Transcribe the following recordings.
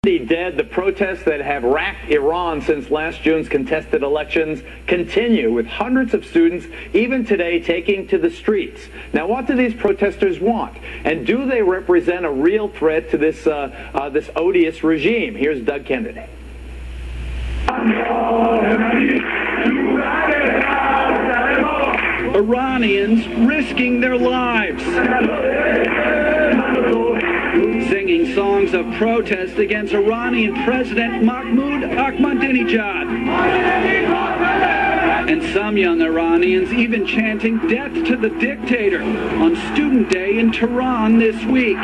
Dead, the protests that have racked Iran since last June's contested elections continue, with hundreds of students even today taking to the streets. Now, what do these protesters want? And do they represent a real threat to this odious regime? Here's Doug Kennedy. Iranians risking their lives, singing songs of protest against Iranian President Mahmoud Ahmadinejad. And some young Iranians even chanting death to the dictator on Student Day in Tehran this week.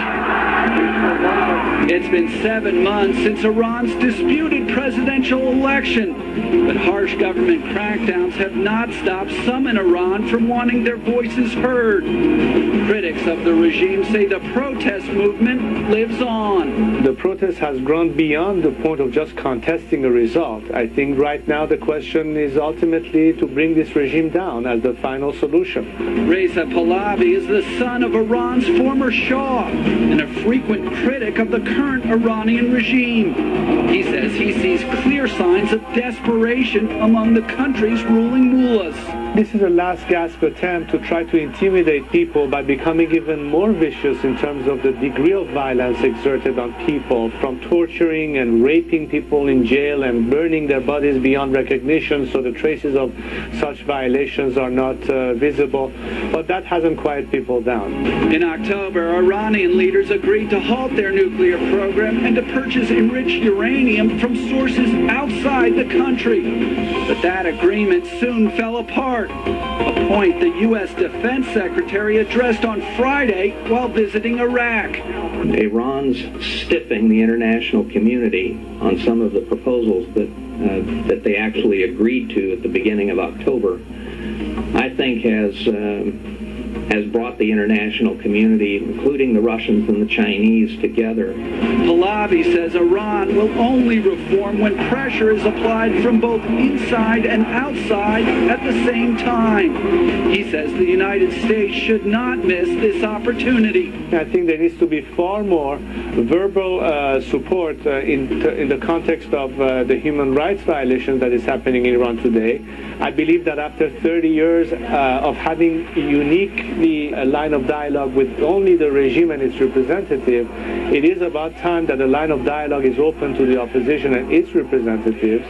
It's been 7 months since Iran's disputed presidential election, but harsh government crackdowns have not stopped some in Iran from wanting their voices heard. Critics of the regime say the protest movement lives on. The protest has grown beyond the point of just contesting a result. I think right now the question is ultimately to bring this regime down as the final solution. Reza Pahlavi is the son of Iran's former Shah and a frequent critic of the current Iranian regime. He says he sees clear signs of desperation among the country's ruling mullahs. This is a last gasp attempt to try to intimidate people by becoming even more vicious in terms of the degree of violence exerted on people, from torturing and raping people in jail and burning their bodies beyond recognition so the traces of such violations are not visible. But that hasn't quieted people down. In October, Iranian leaders agreed to halt their nuclear program and to purchase enriched uranium from sources outside the country. But that agreement soon fell apart, a point the U.S. Defense Secretary addressed on Friday while visiting Iraq. Iran's stiffing the international community on some of the proposals that they actually agreed to at the beginning of October, I think has brought the international community, including the Russians and the Chinese, together. Pahlavi says Iran will only reform when pressure is applied from both inside and outside at the same time. He says the United States should not miss this opportunity. I think there needs to be far more verbal support in the context of the human rights violations that is happening in Iran today. I believe that after 30 years of having uniquely a line of dialogue with only the regime and its representative, it is about time that a line of dialogue is open to the opposition and its representatives.